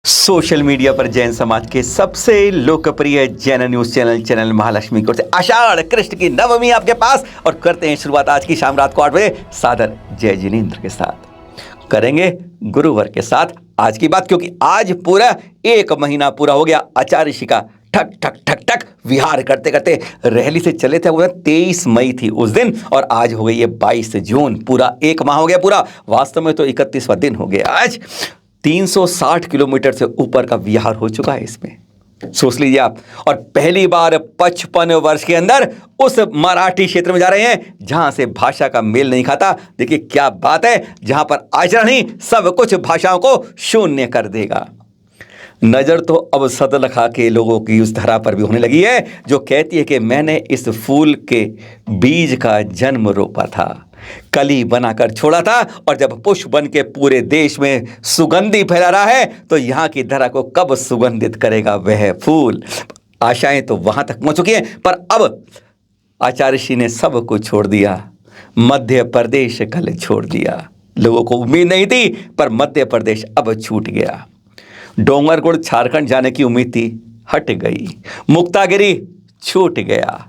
Social media पर जैन समाज के सबसे लोकप्रिय जैन न्यूज चैनल महालक्ष्मी की ओर से आषाढ़ कृष्ण की नवमी आपके पास और करते हैं शुरुआत आज की शाम रात को 8 बजे सादर जय जिनेंद्र के साथ करेंगे गुरुवार के साथ आज की बात, क्योंकि आज पूरा 1 महीना पूरा हो गया आचार्य ऋषि का ठक ठक ठक ठक विहार करते करते रैली से चले थे। वो 23 मई थी उस दिन और आज हो गई है 22 जून। पूरा 1 माह हो गया पूरा, वास्तव में तो 31वां दिन हो गया आज। 360 किलोमीटर से ऊपर का विहार हो चुका है इसमें, सोच लीजिए आप। और पहली बार 55 वर्ष के अंदर उस मराठी क्षेत्र में जा रहे हैं जहां से भाषा का मेल नहीं खाता। देखिए क्या बात है, जहां पर आचरण ही सब कुछ भाषाओं को शून्य कर देगा। नजर तो अब सतलखा के लोगों की उस धरा पर भी होने लगी है जो कहती है कि मैंने इस फूल के बीज का जन्म रोपा था, कली बनाकर छोड़ा था, और जब पुष्प बन के पूरे देश में सुगंधी फैला रहा है तो यहाँ की धरा को कब सुगंधित करेगा वह फूल। आशाएं तो वहां तक पहुंच चुकी हैं, पर अब आचार्य ऋषि ने सब कुछ छोड़ दिया। मध्य प्रदेश कल छोड़ दिया। लोगों को उम्मीद नहीं थी, पर मध्य प्रदेश अब छूट गया। डोंगरगढ़ झारखंड जाने की उम्मीद थी, हट गई। मुक्तागिरी छूट गया,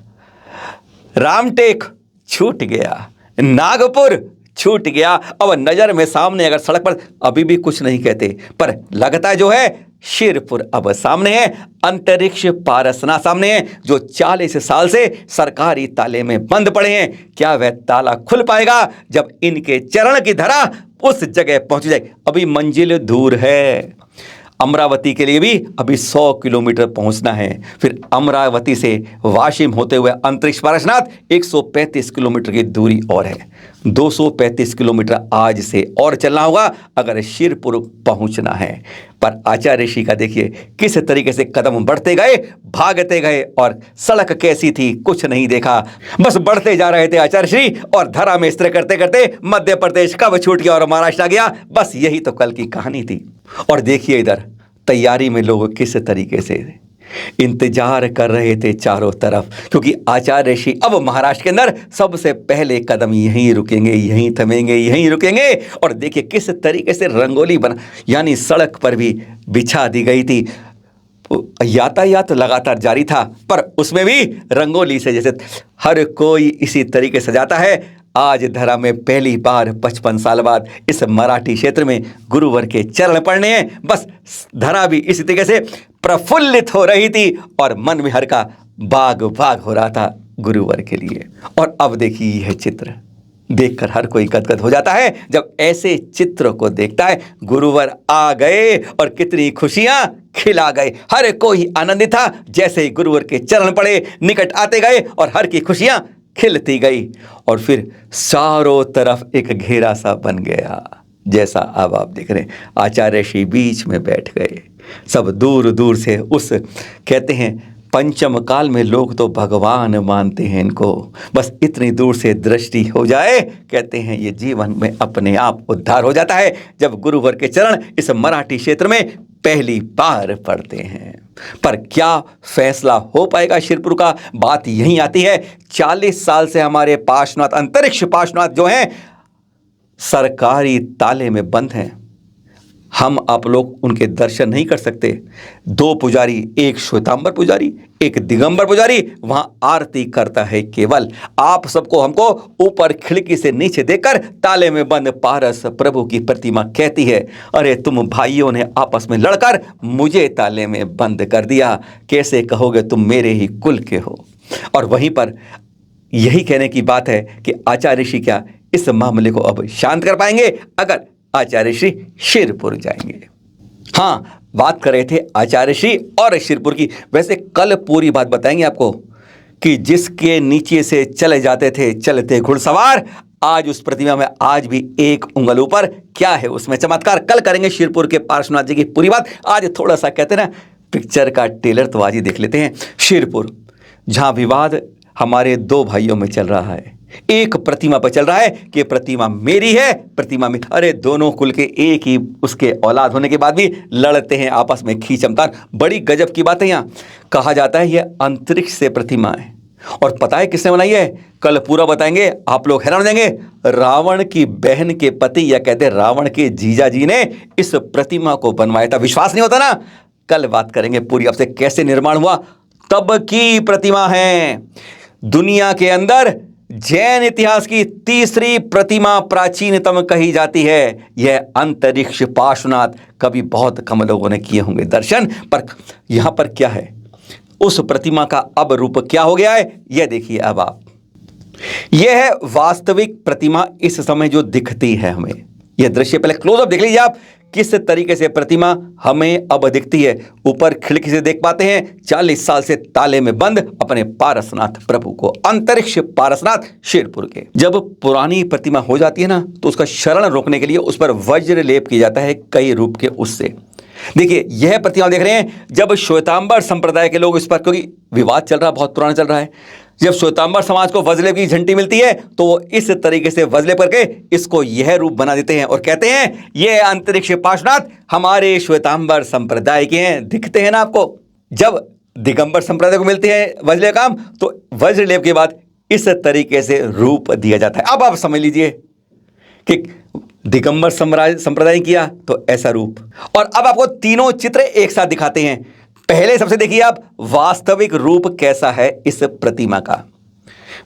रामटेक छूट गया, नागपुर छूट गया। अब नजर में सामने अगर सड़क पर अभी भी कुछ नहीं कहते, पर लगता जो है शिरपुर अब सामने है। अंतरिक्ष पारसना सामने है जो 40 साल से सरकारी ताले में बंद पड़े हैं। क्या वह ताला खुल पाएगा जब इनके चरण की धरा उस जगह पहुंच जाए? अभी मंजिल दूर है। अमरावती के लिए भी अभी 100 किलोमीटर पहुंचना है। फिर अमरावती से वाशिम होते हुए अंतरिक्ष पारसनाथ 135 किलोमीटर की दूरी और है। 235 किलोमीटर आज से और चलना होगा अगर शिरपुर पहुंचना है। पर आचार्य ऋषि का देखिए किस तरीके से कदम बढ़ते गए, भागते गए, और सड़क कैसी थी कुछ नहीं देखा, बस बढ़ते जा रहे थे आचार्य ऋषि। और धरा में स्त्र करते करते मध्य प्रदेश कब छूट गया और महाराष्ट्र आ गया, बस यही तो कल की कहानी थी। और देखिए इधर तैयारी में लोग किस तरीके से इंतजार कर रहे थे चारों तरफ, क्योंकि आचार्य ऋषि अब महाराष्ट्र के अंदर सबसे पहले कदम यहीं रुकेंगे, यहीं थमेंगे, यहीं रुकेंगे। और देखिए किस तरीके से रंगोली बना, यानी सड़क पर भी बिछा दी गई थी। यातायात लगातार जारी था, पर उसमें भी रंगोली से जैसे हर कोई इसी तरीके सजाता है। आज धरा में पहली बार 55 साल बाद इस मराठी क्षेत्र में गुरुवर के चरण पड़ने हैं। बस धरा भी इसी तरीके से प्रफुल्लित हो रही थी और मन में हर का बाग बाग हो रहा था गुरुवर के लिए। और अब देखिए यह चित्र देखकर हर कोई गदगद हो जाता है जब ऐसे चित्र को देखता है। गुरुवर आ गए और कितनी खुशियां खिला गए। हर कोई आनंदित था जैसे ही गुरुवर के चरण पड़े, निकट आते गए और हर की खुशियां खिलती गई। और फिर चारों तरफ एक घेरा सा बन गया, जैसा अब आप देख रहे हैं। आचार्य ऋषि बीच में बैठ गए। सब दूर दूर से उस कहते हैं पंचम काल में लोग तो भगवान मानते हैं इनको, बस इतनी दूर से दृष्टि हो जाए, कहते हैं ये जीवन में अपने आप उद्धार हो जाता है जब गुरुवर के चरण इस मराठी क्षेत्र में पहली बार पढ़ते हैं। पर क्या फैसला हो पाएगा शिरपुर का? बात यहीं आती है। 40 साल से हमारे पार्श्वनाथ, अंतरिक्ष पार्श्वनाथ जो हैं, सरकारी ताले में बंद हैं। हम आप लोग उनके दर्शन नहीं कर सकते। 2 पुजारी, एक श्वेतांबर पुजारी, एक दिगंबर पुजारी वहां आरती करता है केवल। आप सबको हमको ऊपर खिड़की से नीचे देखकर ताले में बंद पारस प्रभु की प्रतिमा कहती है, अरे तुम भाइयों ने आपस में लड़कर मुझे ताले में बंद कर दिया, कैसे कहोगे तुम मेरे ही कुल के हो। और वहीं पर यही कहने की बात है कि आचार्य ऋषि क्या इस मामले को अब शांत कर पाएंगे अगर आचार्य ऋषि शिरपुर जाएंगे। हाँ, बात कर रहे थे आचार्य ऋषि और शिरपुर की। वैसे कल पूरी बात बताएंगे आपको कि जिसके नीचे से चले जाते थे चलते घुड़सवार, आज उस प्रतिमा में आज भी 1 उंगल ऊपर। क्या है उसमें चमत्कार, कल करेंगे शिरपुर के पार्श्वनाथ जी की पूरी बात। आज थोड़ा सा कहते हैं ना पिक्चर का ट्रेलर, तो आज ही देख लेते हैं। शिरपुर जहां विवाद हमारे 2 भाइयों में चल रहा है, एक प्रतिमा पर चल रहा है कि प्रतिमा मेरी है, प्रतिमा में, अरे दोनों कुल के एक ही उसके औलाद होने के बाद भी लड़ते हैं आपस में खींचमतान। बड़ी गजब की बात है। यहाँ कहा जाता है यह अंतरिक्ष से प्रतिमा है, और पता है किसने बनाई है? कल पूरा बताएंगे, आप लोग हैरान हो जाएंगे। रावण की बहन के पति या कहते रावण के जीजा जी ने इस प्रतिमा को बनवाया था। विश्वास नहीं होता ना? कल बात करेंगे पूरी आपसे कैसे निर्माण हुआ। तब की प्रतिमा है। दुनिया के अंदर जैन इतिहास की तीसरी प्रतिमा प्राचीनतम कही जाती है। यह अंतरिक्ष पार्श्वनाथ। कभी बहुत कम लोगों ने किए होंगे दर्शन, पर यहां पर क्या है, उस प्रतिमा का अब रूप क्या हो गया है, यह देखिए अब आप। यह है वास्तविक प्रतिमा इस समय जो दिखती है हमें। यह दृश्य पहले क्लोजअप देख लीजिए आप, किस तरीके से प्रतिमा हमें अब दिखती है। ऊपर खिड़की से देख पाते हैं 40 साल से ताले में बंद अपने पारसनाथ प्रभु को, अंतरिक्ष पारसनाथ शेरपुर के। जब पुरानी प्रतिमा हो जाती है ना, तो उसका शरण रोकने के लिए उस पर वज्र लेप किया जाता है कई रूप के उससे। देखिए यह प्रतिमा देख रहे हैं, जब श्वेतांबर संप्रदाय के लोग इस पर, क्योंकि विवाद चल रहा, बहुत पुराना चल रहा है, जब श्वेतांबर समाज को वज्रलेप की झंडी मिलती है तो वो इस तरीके से वज्रलेप करके इसको यह रूप बना देते हैं और कहते हैं यह अंतरिक्ष पार्श्वनाथ हमारे श्वेतांबर संप्रदाय के हैं। दिखते हैं ना आपको। जब दिगंबर संप्रदाय को मिलते हैं वज्रलेप काम, तो वज्रलेप के बाद इस तरीके से रूप दिया जाता है। अब आप समझ लीजिए कि दिगंबर संप्रदाय किया तो ऐसा रूप। और अब आपको तीनों चित्र एक साथ दिखाते हैं। पहले सबसे देखिए आप वास्तविक रूप कैसा है इस प्रतिमा का।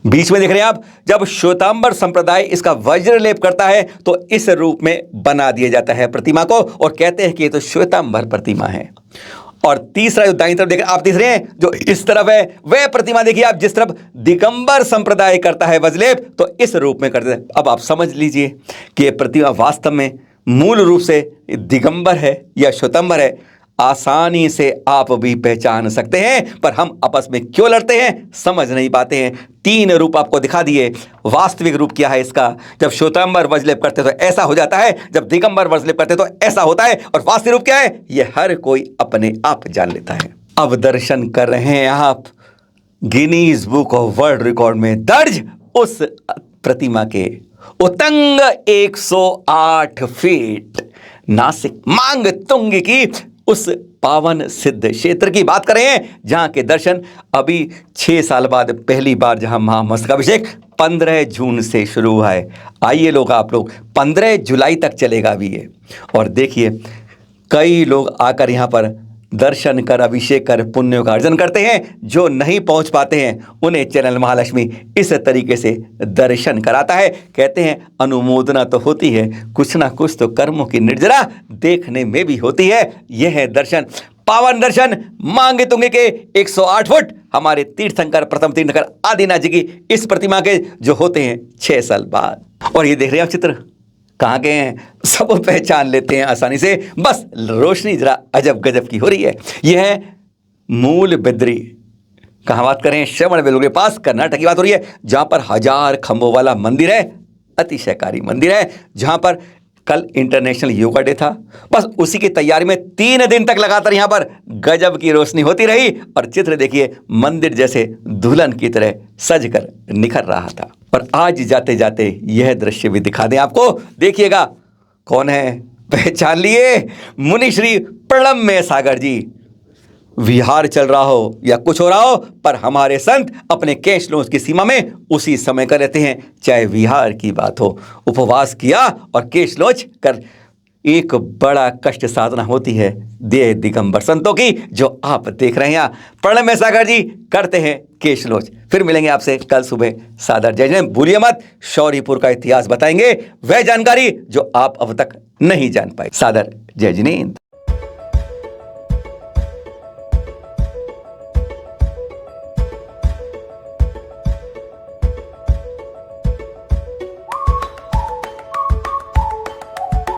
बीच में देख रहे हैं आप, जब श्वेतांबर संप्रदाय इसका वज्रलेप करता है तो इस रूप में बना दिया जाता है प्रतिमा को और कहते हैं कि ये तो श्वेतांबर प्रतिमा है। और तीसरा जो दाईं तरफ देख आप दिख रहे हैं, जो इस तरफ है, वह प्रतिमा देखिए आप जिस तरफ दिगंबर संप्रदाय करता है वज्रलेप, तो इस रूप में करते हैं। अब आप समझ लीजिए कि यह प्रतिमा वास्तव में मूल रूप से दिगंबर है या श्वेतांबर है। आसानी से आप भी पहचान सकते हैं, पर हम आपस में क्यों लड़ते हैं समझ नहीं पाते हैं। तीन रूप आपको दिखा दिए। वास्तविक रूप क्या है इसका? जब श्वेतांबर वज्रलेप करते तो ऐसा हो जाता है, जब दिगंबर वज्रलेप करते तो ऐसा होता है। और वास्तविक रूप क्या है, यह हर कोई अपने आप जान लेता है। अब दर्शन कर रहे हैं आप Guinness book of world record में दर्ज उस प्रतिमा के उतंग 108 फीट नासिक मांग तुंग की उस पावन सिद्ध क्षेत्र की बात कर रहे हैं, जहां के दर्शन अभी 6 साल बाद पहली बार, जहां महामस्तकाभिषेक 15 जून से शुरू हुआ है। आइए लोग, आप लोग 15 जुलाई तक चलेगा अभी ये। और देखिए कई लोग आकर यहाँ पर दर्शन कर अभिषेक कर पुण्य का अर्जन करते हैं। जो नहीं पहुंच पाते हैं उन्हें चैनल महालक्ष्मी इस तरीके से दर्शन कराता है। कहते हैं अनुमोदना तो होती है, कुछ ना कुछ तो कर्मों की निर्जरा देखने में भी होती है। यह है दर्शन, पावन दर्शन मांगे तुंगे के 108 फुट हमारे तीर्थंकर प्रथम तीर्थंकर आदिनाथ जी की इस प्रतिमा के, जो होते हैं 6 साल बाद। और ये देख रहे हैं आप चित्र कहाँ के हैं, सब पहचान लेते हैं आसानी से। बस रोशनी जरा अजब गजब की हो रही है। यह है मूल बिद्री। कहाँ बात करें, श्रवण बेलूर के पास कर्नाटक की बात हो रही है, जहाँ पर 1000 खंभों वाला मंदिर है, अतिशयकारी मंदिर है, जहाँ पर कल इंटरनेशनल योगा डे था। बस उसी की तैयारी में 3 दिन तक लगातार यहाँ पर गजब की रोशनी होती रही। और चित्र देखिए मंदिर जैसे दुल्हन की तरह सज कर निखर रहा था। और आज जाते जाते यह दृश्य भी दिखा दें आपको। देखिएगा कौन है, पहचान लिए, मुनि श्री प्रणम्य सागर जी। विहार चल रहा हो या कुछ हो रहा हो, पर हमारे संत अपने कैश लोन्स की सीमा में उसी समय कर लेते हैं। चाहे विहार की बात हो, उपवास किया और कैश लॉन्च कर, एक बड़ा कष्ट साधना होती है देह दिगंबर संतों की, जो आप देख रहे हैं। प्रणम्य सागर जी करते हैं कैश लॉन्च। फिर मिलेंगे आपसे कल सुबह सादर जय जैन। भूलिए मत, शौरीपुर का इतिहास बताएंगे, वह जानकारी जो आप अब तक नहीं जान पाए। सादर जय जिनेंद्र।